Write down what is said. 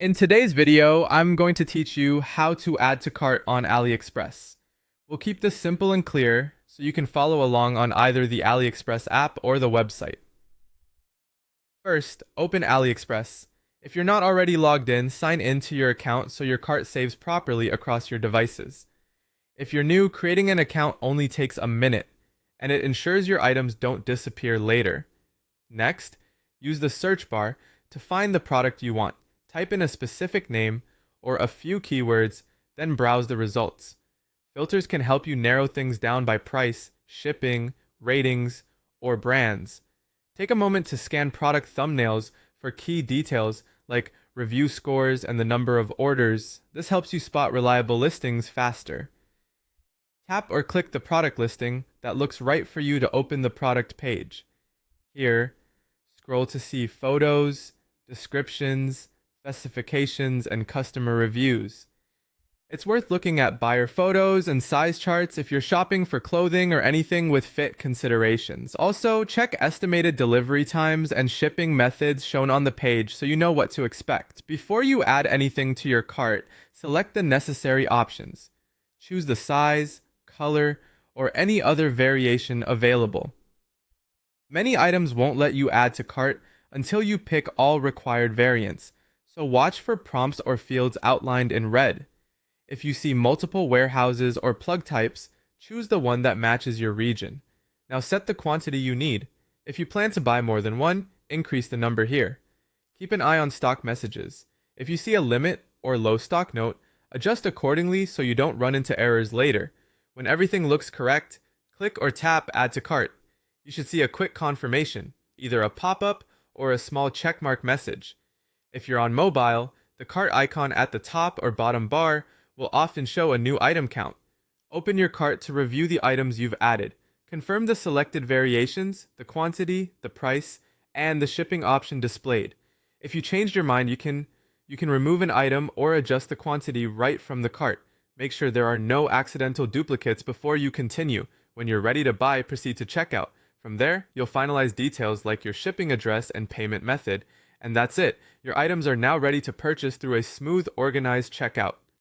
In today's video, I'm going to teach you how to add to cart on AliExpress. We'll keep this simple and clear so you can follow along on either the AliExpress app or the website. First, open AliExpress. If you're not already logged in, sign in to your account so your cart saves properly across your devices. If you're new, creating an account only takes a minute, and it ensures your items don't disappear later. Next, use the search bar to find the product you want. Type in a specific name or a few keywords, then browse the results. Filters can help you narrow things down by price, shipping, ratings, or brands. Take a moment to scan product thumbnails for key details like review scores and the number of orders. This helps you spot reliable listings faster. Tap or click the product listing that looks right for you to open the product page. Here, scroll to see photos, descriptions, specifications, and customer reviews. It's worth looking at buyer photos and size charts if you're shopping for clothing or anything with fit considerations. Also, check estimated delivery times and shipping methods shown on the page so you know what to expect. Before you add anything to your cart, select the necessary options. Choose the size, color, or any other variation available. Many items won't let you add to cart until you pick all required variants, so watch for prompts or fields outlined in red. If you see multiple warehouses or plug types, choose the one that matches your region. Now set the quantity you need. If you plan to buy more than one, increase the number here. Keep an eye on stock messages. If you see a limit or low stock note, adjust accordingly so you don't run into errors later. When everything looks correct, click or tap Add to Cart. You should see a quick confirmation, either a pop-up or a small checkmark message. If you're on mobile, the cart icon at the top or bottom bar will often show a new item count. Open your cart to review the items you've added. Confirm the selected variations, the quantity, the price, and the shipping option displayed. If you changed your mind, you can remove an item or adjust the quantity right from the cart. Make sure there are no accidental duplicates before you continue. When you're ready to buy, proceed to checkout. From there, you'll finalize details like your shipping address and payment method, and that's it. Your items are now ready to purchase through a smooth, organized checkout.